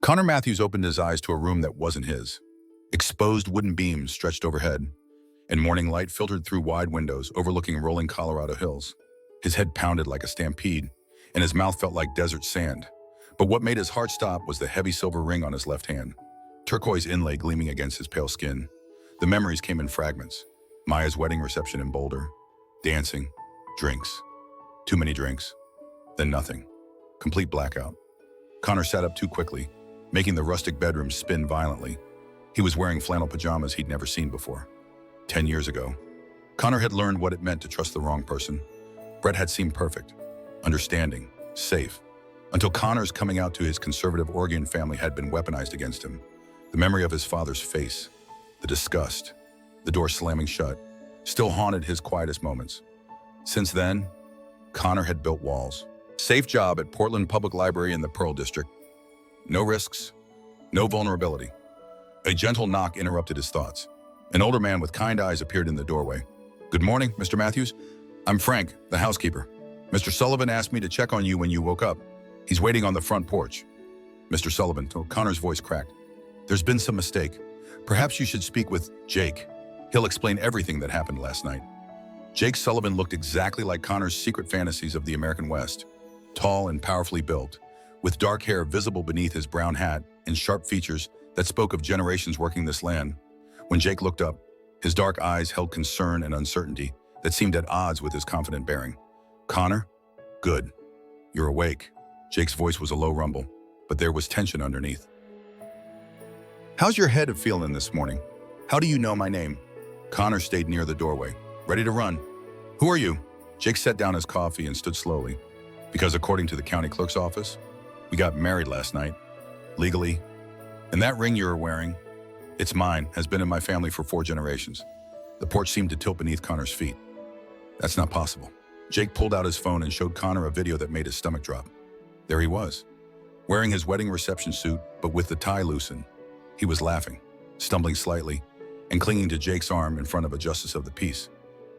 Connor Matthews opened his eyes to a room that wasn't his. Exposed wooden beams stretched overhead, and morning light filtered through wide windows overlooking rolling Colorado hills. His head pounded like a stampede, and his mouth felt like desert sand. But what made his heart stop was the heavy silver ring on his left hand, turquoise inlay gleaming against his pale skin. The memories came in fragments. Maya's wedding reception in Boulder, dancing, drinks, too many drinks, then nothing. Complete blackout. Connor sat up too quickly, making the rustic bedroom spin violently. He was wearing flannel pajamas he'd never seen before. 10 years ago, Connor had learned what it meant to trust the wrong person. Brett had seemed perfect, understanding, safe, until Connor's coming out to his conservative Oregon family had been weaponized against him. The memory of his father's face, the disgust, the door slamming shut, still haunted his quietest moments. Since then, Connor had built walls. Safe job at Portland Public Library in the Pearl District. No risks, no vulnerability. A gentle knock interrupted his thoughts. An older man with kind eyes appeared in the doorway. "Good morning, Mr. Matthews. I'm Frank, the housekeeper. Mr. Sullivan asked me to check on you when you woke up. He's waiting on the front porch." "Mr. Sullivan," Connor's voice cracked. "There's been some mistake. Perhaps you should speak with Jake. He'll explain everything that happened last night." Jake Sullivan looked exactly like Connor's secret fantasies of the American West. Tall and powerfully built, with dark hair visible beneath his brown hat and sharp features that spoke of generations working this land. When Jake looked up, his dark eyes held concern and uncertainty that seemed at odds with his confident bearing. "Connor? Good. You're awake." Jake's voice was a low rumble, but there was tension underneath. "How's your head feeling this morning? How do you know my name?" Connor stayed near the doorway, ready to run. "Who are you?" Jake set down his coffee and stood slowly. "Because according to the county clerk's office, we got married last night, legally. And that ring you're wearing, it's mine, has been in my family for 4 generations." The porch seemed to tilt beneath Connor's feet. "That's not possible." Jake pulled out his phone and showed Connor a video that made his stomach drop. There he was, wearing his wedding reception suit, but with the tie loosened. He was laughing, stumbling slightly, and clinging to Jake's arm in front of a justice of the peace.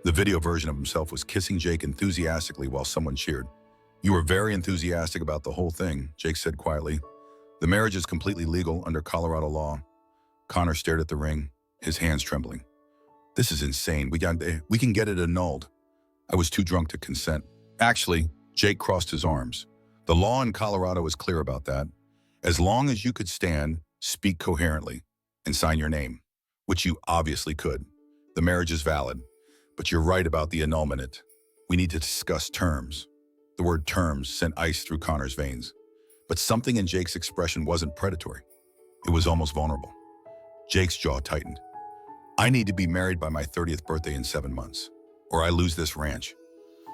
The video version of himself was kissing Jake enthusiastically while someone cheered. "You were very enthusiastic about the whole thing," Jake said quietly. "The marriage is completely legal under Colorado law." Connor stared at the ring, his hands trembling. "This is insane. We can get it annulled." "I was too drunk to consent." "Actually," Jake crossed his arms. "The law in Colorado is clear about that. As long as you could stand, speak coherently, and sign your name, which you obviously could, the marriage is valid. But you're right about the annulment. We need to discuss terms." The word terms sent ice through Connor's veins. But something in Jake's expression wasn't predatory. It was almost vulnerable. Jake's jaw tightened. "I need to be married by my 30th birthday in 7 months, or I lose this ranch.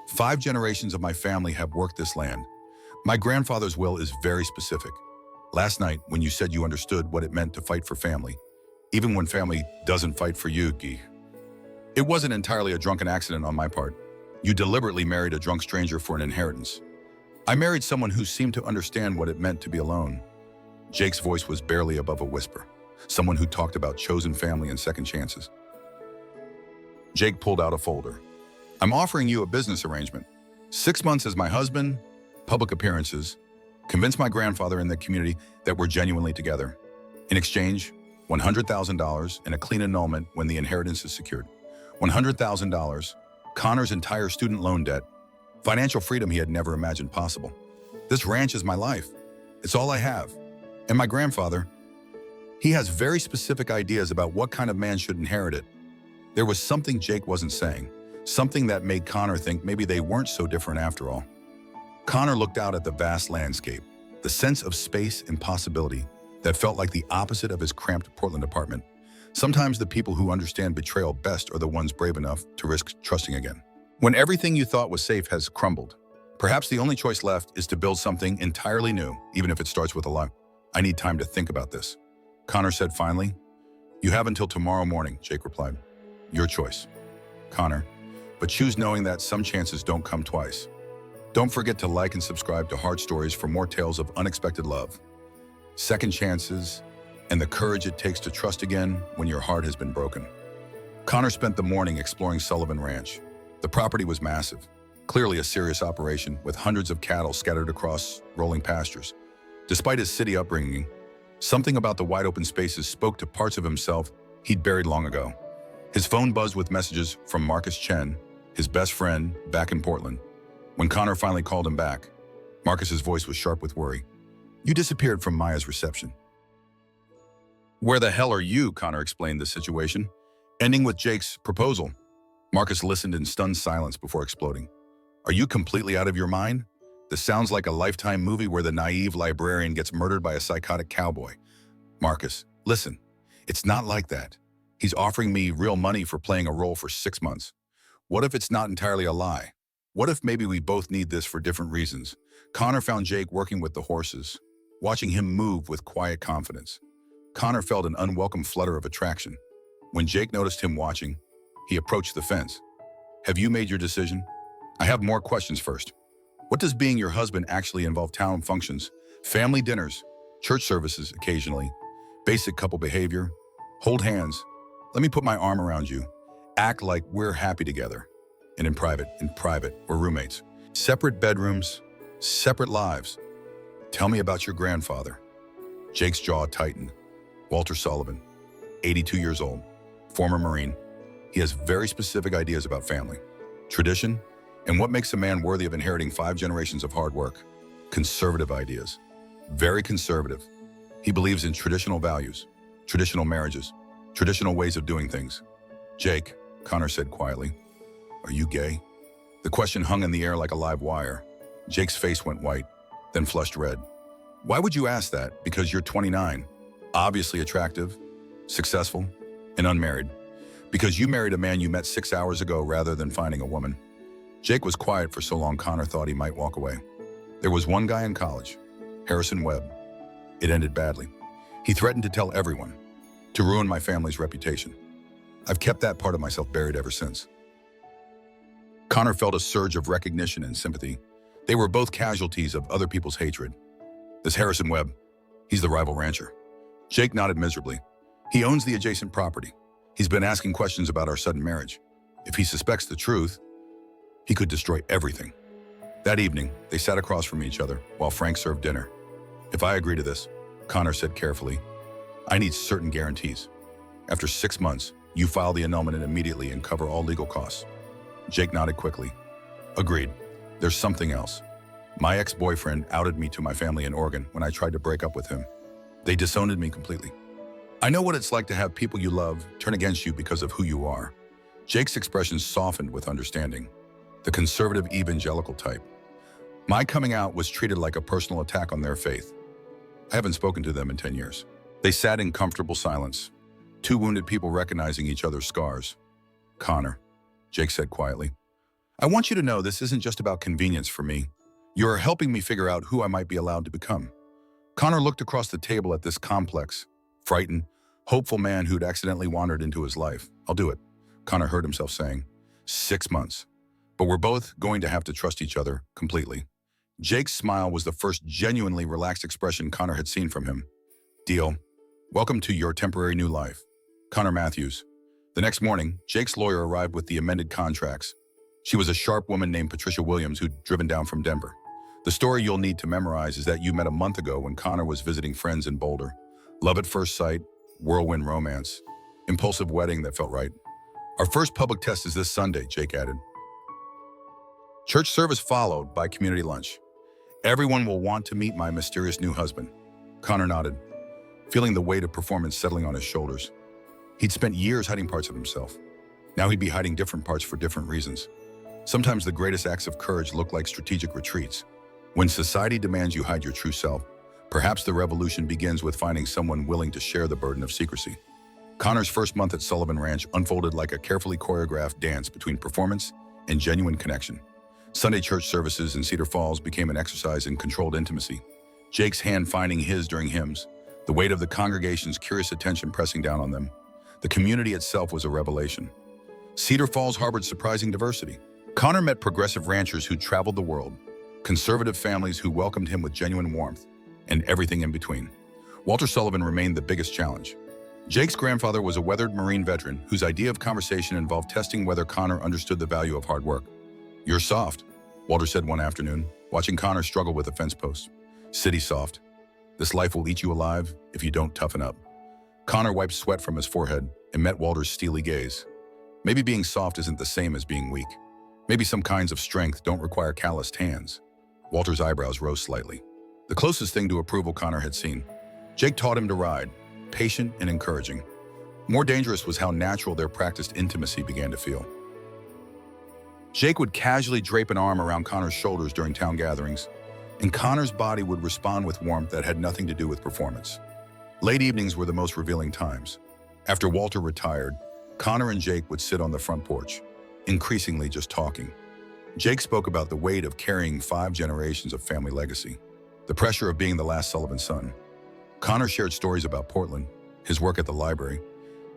5 generations of my family have worked this land. My grandfather's will is very specific. Last night, when you said you understood what it meant to fight for family, even when family doesn't fight for you, it wasn't entirely a drunken accident on my part. You deliberately married a drunk stranger for an inheritance. I married someone who seemed to understand what it meant to be alone." Jake's voice was barely above a whisper. Someone who talked about chosen family and second chances. Jake pulled out a folder. "I'm offering you a business arrangement. 6 months as my husband, public appearances, convince my grandfather and the community that we're genuinely together. In exchange, $100,000 and a clean annulment when the inheritance is secured. $100,000, Connor's entire student loan debt, financial freedom he had never imagined possible. This ranch is my life. It's all I have. And my grandfather, he has very specific ideas about what kind of man should inherit it." There was something Jake wasn't saying, something that made Connor think maybe they weren't so different after all. Connor looked out at the vast landscape, the sense of space and possibility that felt like the opposite of his cramped Portland apartment. Sometimes the people who understand betrayal best are the ones brave enough to risk trusting again. When everything you thought was safe has crumbled, perhaps the only choice left is to build something entirely new, even if it starts with a lie. "I need time to think about this," Connor said finally. "You have until tomorrow morning," Jake replied. "Your choice, Connor, but choose knowing that some chances don't come twice." Don't forget to like and subscribe to Heart Stories for more tales of unexpected love, second chances, and the courage it takes to trust again when your heart has been broken. Connor spent the morning exploring Sullivan Ranch. The property was massive, clearly a serious operation with hundreds of cattle scattered across rolling pastures. Despite his city upbringing, Something about the wide-open spaces spoke to parts of himself he'd buried long ago. His phone buzzed with messages from Marcus Chen, his best friend, back in Portland. When Connor finally called him back, Marcus's voice was sharp with worry. "You disappeared from Maya's reception." "Where the hell are you?" Connor explained the situation, ending with Jake's proposal. Marcus listened in stunned silence before exploding. "Are you completely out of your mind? This sounds like a Lifetime movie where the naive librarian gets murdered by a psychotic cowboy." "Marcus, listen, it's not like that. He's offering me real money for playing a role for 6 months. What if it's not entirely a lie? What if maybe we both need this for different reasons?" Connor found Jake working with the horses, watching him move with quiet confidence. Connor felt an unwelcome flutter of attraction. When Jake noticed him watching, he approached the fence. "Have you made your decision?" "I have more questions first. What does being your husband actually involve? Town functions, family dinners, church services occasionally, basic couple behavior? Hold hands. Let me put my arm around you. Act like we're happy together. And in private, we're roommates. Separate bedrooms, separate lives. Tell me about your grandfather." Jake's jaw tightened. Walter Sullivan, 82 years old, former Marine. He has very specific ideas about family, tradition, and what makes a man worthy of inheriting 5 generations of hard work. Conservative ideas. Very conservative. He believes in traditional values, traditional marriages, traditional ways of doing things. "Jake," Connor said quietly, "are you gay?" The question hung in the air like a live wire. Jake's face went white, then flushed red. "Why would you ask that? Because you're 29, obviously attractive, successful, and unmarried. Because you married a man you met 6 hours ago rather than finding a woman." Jake was quiet for so long Connor thought he might walk away. "There was one guy in college, Harrison Webb. It ended badly. He threatened to tell everyone, to ruin my family's reputation. I've kept that part of myself buried ever since." Connor felt a surge of recognition and sympathy. They were both casualties of other people's hatred. "This Harrison Webb, he's the rival rancher." Jake nodded miserably. "He owns the adjacent property. He's been asking questions about our sudden marriage. If he suspects the truth, he could destroy everything." That evening, they sat across from each other while Frank served dinner. "If I agree to this," Connor said carefully, "I need certain guarantees. After 6 months, you file the annulment immediately and cover all legal costs." Jake nodded quickly. "Agreed. There's something else. My ex-boyfriend outed me to my family in Oregon when I tried to break up with him. They disowned me completely. I know what it's like to have people you love turn against you because of who you are." Jake's expression softened with understanding. The conservative evangelical type. "My coming out was treated like a personal attack on their faith. I haven't spoken to them in 10 years. They sat in comfortable silence, 2 wounded people recognizing each other's scars. "Connor," Jake said quietly, "I want you to know this isn't just about convenience for me. You're helping me figure out who I might be allowed to become." Connor looked across the table at this complex, frightened, hopeful man who'd accidentally wandered into his life. "I'll do it," Connor heard himself saying. 6 months. But we're both going to have to trust each other completely. Jake's smile was the first genuinely relaxed expression Connor had seen from him. "Deal. Welcome to your temporary new life. Connor Matthews." The next morning, Jake's lawyer arrived with the amended contracts. She was a sharp woman named Patricia Williams who'd driven down from Denver. "The story you'll need to memorize is that you met a month ago when Connor was visiting friends in Boulder. Love at first sight, whirlwind romance, impulsive wedding that felt right. Our first public test is this Sunday," Jake added. "Church service followed by community lunch. Everyone will want to meet my mysterious new husband." Connor nodded, feeling the weight of performance settling on his shoulders. He'd spent years hiding parts of himself. Now he'd be hiding different parts for different reasons. Sometimes the greatest acts of courage look like strategic retreats. When society demands you hide your true self, perhaps the revolution begins with finding someone willing to share the burden of secrecy. Connor's first month at Sullivan Ranch unfolded like a carefully choreographed dance between performance and genuine connection. Sunday church services in Cedar Falls became an exercise in controlled intimacy. Jake's hand finding his during hymns, the weight of the congregation's curious attention pressing down on them. The community itself was a revelation. Cedar Falls harbored surprising diversity. Connor met progressive ranchers who traveled the world, conservative families who welcomed him with genuine warmth, and everything in between. Walter Sullivan remained the biggest challenge. Jake's grandfather was a weathered Marine veteran whose idea of conversation involved testing whether Connor understood the value of hard work. "You're soft," Walter said one afternoon, watching Connor struggle with a fence post. "City soft. This life will eat you alive if you don't toughen up. Connor wiped sweat from his forehead and met Walter's steely gaze. Maybe being soft isn't the same as being weak. Maybe some kinds of strength don't require calloused hands. Walter's eyebrows rose slightly. The closest thing to approval Connor had seen. Jake taught him to ride, patient and encouraging. More dangerous was how natural their practiced intimacy began to feel. Jake would casually drape an arm around Connor's shoulders during town gatherings, and Connor's body would respond with warmth that had nothing to do with performance. Late evenings were the most revealing times. After Walter retired, Connor and Jake would sit on the front porch, increasingly just talking. Jake spoke about the weight of carrying 5 generations of family legacy, the pressure of being the last Sullivan son. Connor shared stories about Portland, his work at the library.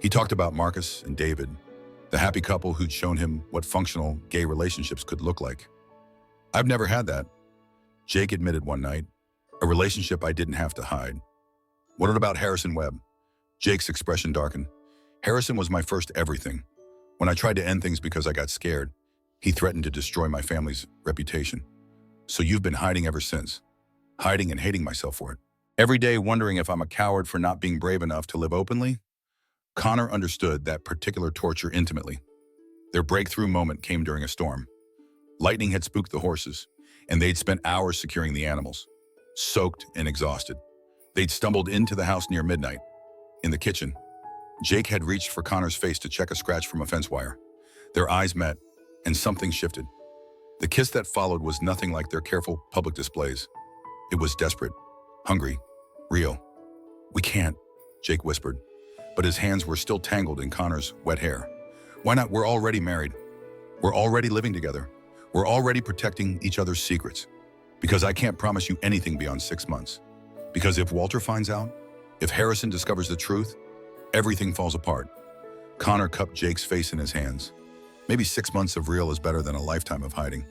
He talked about Marcus and David, the happy couple who'd shown him what functional gay relationships could look like. "I've never had that," Jake admitted one night, "a relationship I didn't have to hide." "What about Harrison Webb?" Jake's expression darkened. "Harrison was my first everything. When I tried to end things because I got scared, he threatened to destroy my family's reputation. So you've been hiding ever since, hiding and hating myself for it. Every day wondering if I'm a coward for not being brave enough to live openly?" Connor understood that particular torture intimately. Their breakthrough moment came during a storm. Lightning had spooked the horses, and they'd spent hours securing the animals. Soaked and exhausted, they'd stumbled into the house near midnight. In the kitchen, Jake had reached for Connor's face to check a scratch from a fence wire. Their eyes met, and something shifted. The kiss that followed was nothing like their careful public displays. It was desperate, hungry, real. "We can't," Jake whispered, but his hands were still tangled in Connor's wet hair. "Why not? We're already married. We're already living together. We're already protecting each other's secrets. Because I can't promise you anything beyond 6 months. Because if Walter finds out, if Harrison discovers the truth, everything falls apart." Connor cupped Jake's face in his hands. Maybe 6 months of real is better than a lifetime of hiding.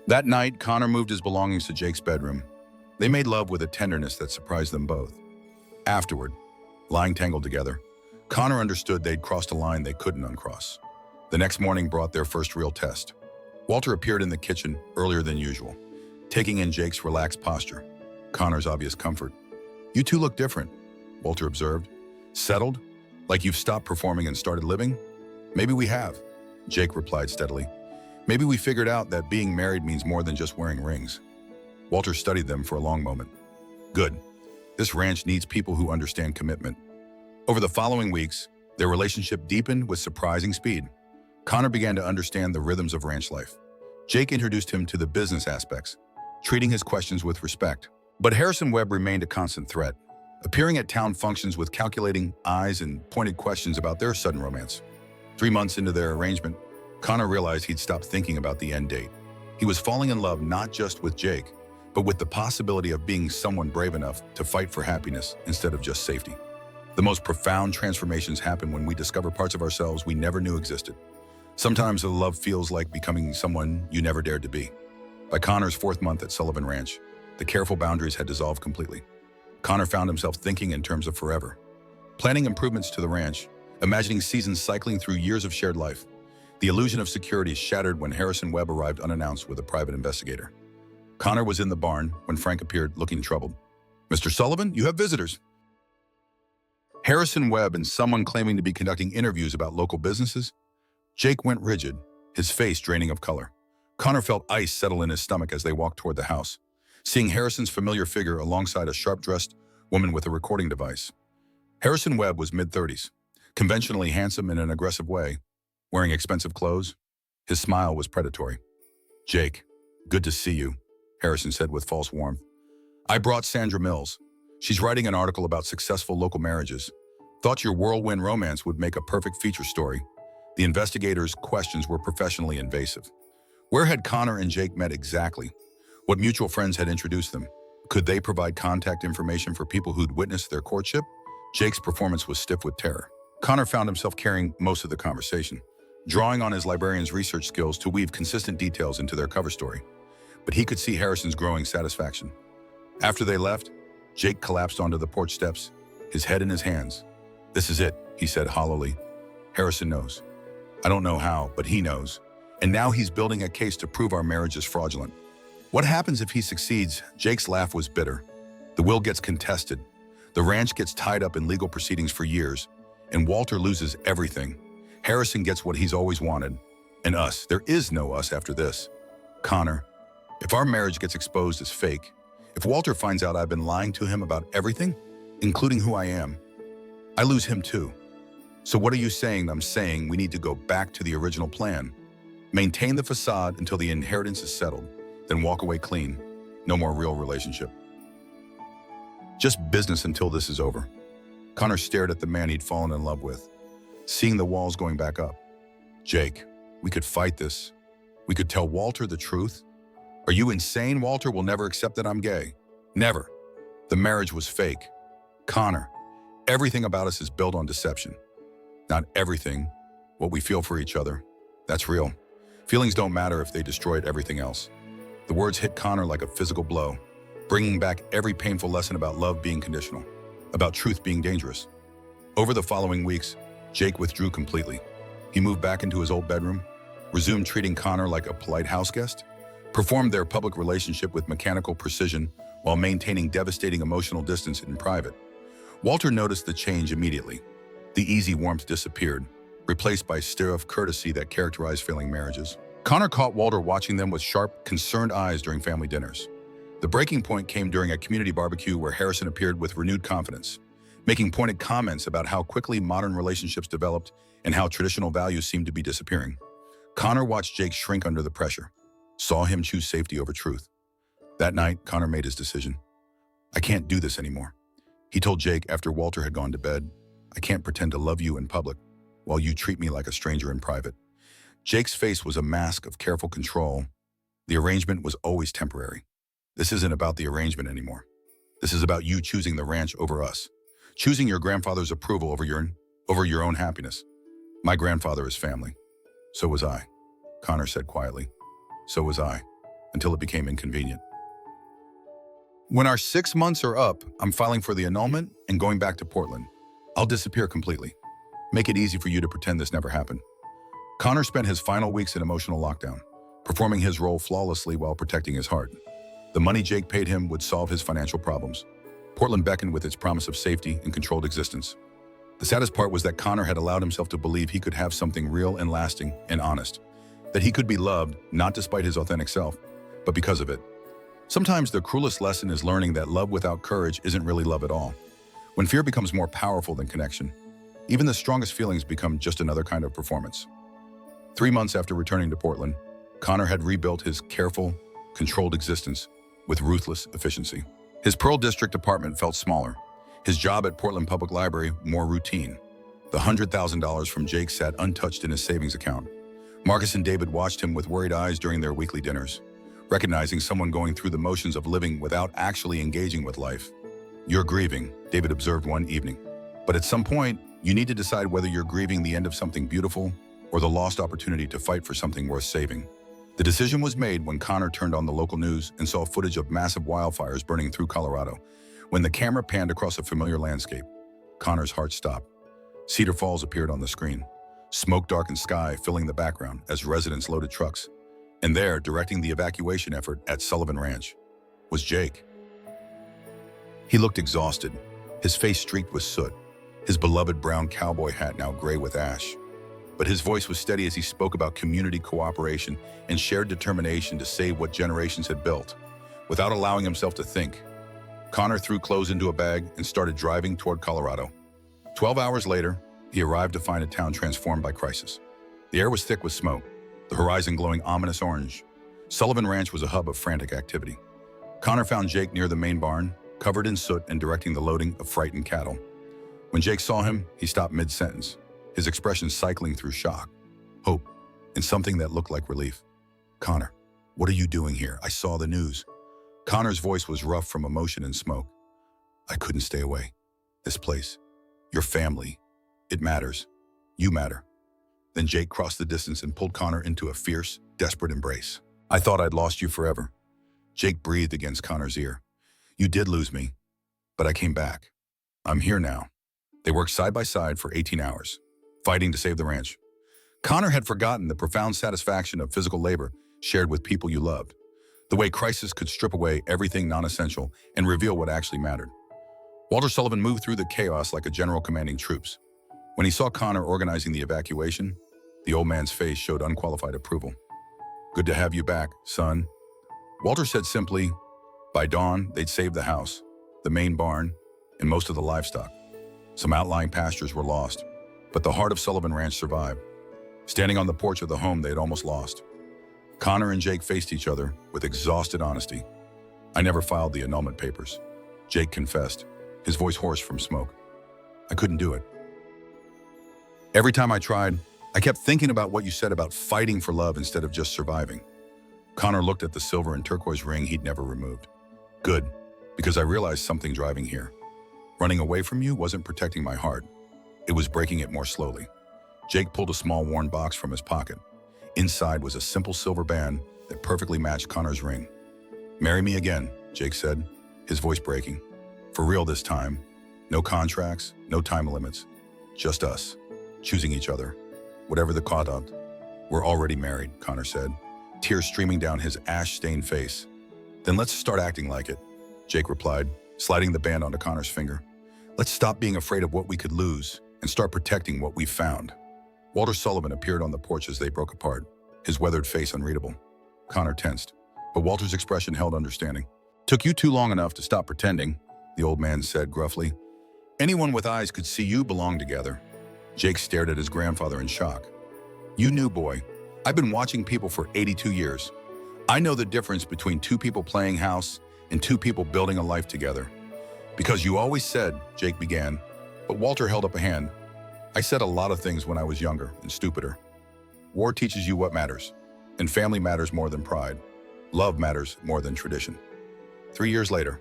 That night, Connor moved his belongings to Jake's bedroom. They made love with a tenderness that surprised them both. Afterward, lying tangled together, Connor understood they'd crossed a line they couldn't uncross. The next morning brought their first real test. Walter appeared in the kitchen earlier than usual, taking in Jake's relaxed posture, Connor's obvious comfort. "You two look different," Walter observed. "Settled? Like you've stopped performing and started living?" "Maybe we have," Jake replied steadily. "Maybe we figured out that being married means more than just wearing rings." Walter studied them for a long moment. "Good. This ranch needs people who understand commitment." Over the following weeks, their relationship deepened with surprising speed. Connor began to understand the rhythms of ranch life. Jake introduced him to the business aspects, treating his questions with respect. But Harrison Webb remained a constant threat, appearing at town functions with calculating eyes and pointed questions about their sudden romance. 3 months into their arrangement, Connor realized he'd stopped thinking about the end date. He was falling in love not just with Jake, but with the possibility of being someone brave enough to fight for happiness instead of just safety. The most profound transformations happen when we discover parts of ourselves we never knew existed. Sometimes the love feels like becoming someone you never dared to be. By Connor's 4th month at Sullivan Ranch, the careful boundaries had dissolved completely. Connor found himself thinking in terms of forever, planning improvements to the ranch, imagining seasons cycling through years of shared life. The illusion of security shattered when Harrison Webb arrived unannounced with a private investigator. Connor was in the barn when Frank appeared, looking troubled. "Mr. Sullivan, you have visitors." Harrison Webb and someone claiming to be conducting interviews about local businesses? Jake went rigid, his face draining of color. Connor felt ice settle in his stomach as they walked toward the house, seeing Harrison's familiar figure alongside a sharp-dressed woman with a recording device. Harrison Webb was mid-30s, conventionally handsome in an aggressive way, wearing expensive clothes. His smile was predatory. "Jake, good to see you," Harrison said with false warmth. "I brought Sandra Mills. She's writing an article about successful local marriages. Thought your whirlwind romance would make a perfect feature story." The investigator's questions were professionally invasive. Where had Connor and Jake met exactly? What mutual friends had introduced them? Could they provide contact information for people who'd witnessed their courtship? Jake's performance was stiff with terror. Connor found himself carrying most of the conversation, drawing on his librarian's research skills to weave consistent details into their cover story. But he could see Harrison's growing satisfaction. After they left, Jake collapsed onto the porch steps, his head in his hands. "This is it," he said hollowly. "Harrison knows. I don't know how, but he knows. And now he's building a case to prove our marriage is fraudulent." "What happens if he succeeds?" Jake's laugh was bitter. The will gets contested. The ranch gets tied up in legal proceedings for years, and Walter loses everything. Harrison gets what he's always wanted. And us. There is no us after this. Connor, if our marriage gets exposed as fake, if Walter finds out I've been lying to him about everything, including who I am, I lose him too. So what are you saying? I'm saying we need to go back to the original plan. Maintain the facade until the inheritance is settled, then walk away clean. No more real relationship. Just business until this is over. Connor stared at the man he'd fallen in love with, seeing the walls going back up. Jake, we could fight this. We could tell Walter the truth. Are you insane? Walter will never accept that I'm gay. Never. The marriage was fake. Connor, everything about us is built on deception. Not everything, what we feel for each other. That's real. Feelings don't matter if they destroyed everything else. The words hit Connor like a physical blow, bringing back every painful lesson about love being conditional, about truth being dangerous. Over the following weeks, Jake withdrew completely. He moved back into his old bedroom, resumed treating Connor like a polite house guest, performed their public relationship with mechanical precision while maintaining devastating emotional distance in private. Walter noticed the change immediately. The easy warmth disappeared, replaced by stiff courtesy that characterized failing marriages. Connor caught Walter watching them with sharp, concerned eyes during family dinners. The breaking point came during a community barbecue where Harrison appeared with renewed confidence, making pointed comments about how quickly modern relationships developed and how traditional values seemed to be disappearing. Connor watched Jake shrink under the pressure, saw him choose safety over truth. That night, Connor made his decision. I can't do this anymore. He told Jake after Walter had gone to bed, I can't pretend to love you in public while you treat me like a stranger in private. Jake's face was a mask of careful control. The arrangement was always temporary. This isn't about the arrangement anymore. This is about you choosing the ranch over us, choosing your grandfather's approval over your own happiness. My grandfather is family. So was I, Connor said quietly. So was I, until it became inconvenient. When our 6 months are up, I'm filing for the annulment and going back to Portland. I'll disappear completely. Make it easy for you to pretend this never happened. Connor spent his final weeks in emotional lockdown, performing his role flawlessly while protecting his heart. The money Jake paid him would solve his financial problems. Portland beckoned with its promise of safety and controlled existence. The saddest part was that Connor had allowed himself to believe he could have something real and lasting and honest, that he could be loved not despite his authentic self, but because of it. Sometimes the cruelest lesson is learning that love without courage isn't really love at all. When fear becomes more powerful than connection, even the strongest feelings become just another kind of performance. 3 months after returning to Portland, Connor had rebuilt his careful, controlled existence with ruthless efficiency. His Pearl District apartment felt smaller, his job at Portland Public Library more routine. The $100,000 from Jake sat untouched in his savings account. Marcus and David watched him with worried eyes during their weekly dinners, recognizing someone going through the motions of living without actually engaging with life. You're grieving, David observed one evening. But at some point, you need to decide whether you're grieving the end of something beautiful or the lost opportunity to fight for something worth saving. The decision was made when Connor turned on the local news and saw footage of massive wildfires burning through Colorado. When the camera panned across a familiar landscape, Connor's heart stopped. Cedar Falls appeared on the screen, smoke-darkened sky filling the background as residents loaded trucks. And there, directing the evacuation effort at Sullivan Ranch, was Jake. He looked exhausted, his face streaked with soot, his beloved brown cowboy hat now gray with ash. But his voice was steady as he spoke about community cooperation and shared determination to save what generations had built. Without allowing himself to think, Connor threw clothes into a bag and started driving toward Colorado. 12 hours later, he arrived to find a town transformed by crisis. The air was thick with smoke, the horizon glowing ominous orange. Sullivan Ranch was a hub of frantic activity. Connor found Jake near the main barn, covered in soot and directing the loading of frightened cattle. When Jake saw him, he stopped mid-sentence, his expression cycling through shock, hope, and something that looked like relief. Connor, what are you doing here? I saw the news. Connor's voice was rough from emotion and smoke. I couldn't stay away. This place, your family, it matters. You matter. Then Jake crossed the distance and pulled Connor into a fierce, desperate embrace. I thought I'd lost you forever. Jake breathed against Connor's ear. You did lose me, but I came back. I'm here now. They worked side by side for 18 hours, fighting to save the ranch. Connor had forgotten the profound satisfaction of physical labor shared with people you loved. The way crisis could strip away everything non-essential and reveal what actually mattered. Walter Sullivan moved through the chaos like a general commanding troops. When he saw Connor organizing the evacuation, the old man's face showed unqualified approval. "Good to have you back, son." Walter said simply. By dawn, they'd saved the house, the main barn, and most of the livestock. Some outlying pastures were lost, but the heart of Sullivan Ranch survived. Standing on the porch of the home they had almost lost, Connor and Jake faced each other with exhausted honesty. "I never filed the annulment papers," Jake confessed, his voice hoarse from smoke. "I couldn't do it. Every time I tried, I kept thinking about what you said about fighting for love instead of just surviving." Connor looked at the silver and turquoise ring he'd never removed. "Good, because I realized something driving here. Running away from you wasn't protecting my heart. It was breaking it more slowly." Jake pulled a small worn box from his pocket. Inside was a simple silver band that perfectly matched Connor's ring. "Marry me again," Jake said, his voice breaking. "For real this time. No contracts, no time limits. Just us, choosing each other. Whatever the conduct, we're already married," Connor said, tears streaming down his ash-stained face. "Then let's start acting like it," Jake replied, sliding the band onto Connor's finger. "Let's stop being afraid of what we could lose and start protecting what we've found." Walter Sullivan appeared on the porch as they broke apart, his weathered face unreadable. Connor tensed, but Walter's expression held understanding. "Took you too long enough to stop pretending," the old man said gruffly. "Anyone with eyes could see you belong together." Jake stared at his grandfather in shock. "You knew, boy. I've been watching people for 82 years. I know the difference between two people playing house and two people building a life together. Because you always said," Jake began, but Walter held up a hand. "I said a lot of things when I was younger and stupider. War teaches you what matters, and family matters more than pride. Love matters more than tradition." 3 years later,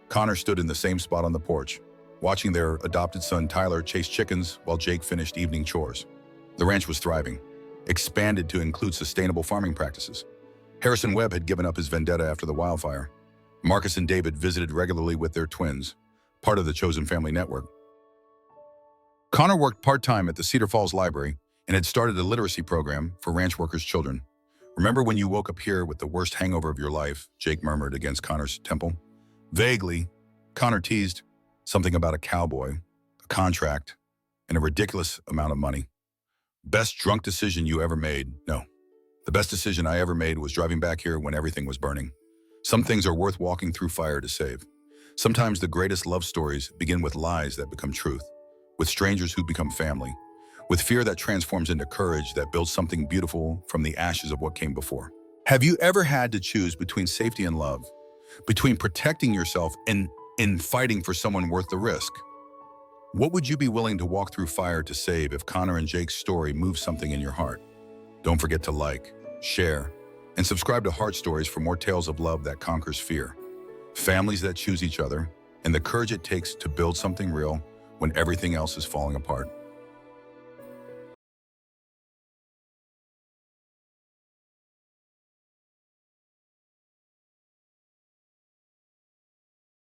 Connor stood in the same spot on the porch, watching their adopted son Tyler chase chickens while Jake finished evening chores. The ranch was thriving, expanded to include sustainable farming practices. Harrison Webb had given up his vendetta after the wildfire. Marcus and David visited regularly with their twins, part of the chosen family network. Connor worked part-time at the Cedar Falls Library and had started a literacy program for ranch workers' children. "Remember when you woke up here with the worst hangover of your life?" Jake murmured against Connor's temple. Vaguely, Connor teased, something about a cowboy, a contract, and a ridiculous amount of money. "Best drunk decision you ever made?" "No. The best decision I ever made was driving back here when everything was burning. Some things are worth walking through fire to save. Sometimes the greatest love stories begin with lies that become truth, with strangers who become family, with fear that transforms into courage that builds something beautiful from the ashes of what came before." Have you ever had to choose between safety and love, between protecting yourself and fighting for someone worth the risk? What would you be willing to walk through fire to save if Connor and Jake's story moved something in your heart? Don't forget to like, share, and subscribe to Heart Stories for more tales of love that conquers fear, families that choose each other, and the courage it takes to build something real when everything else is falling apart.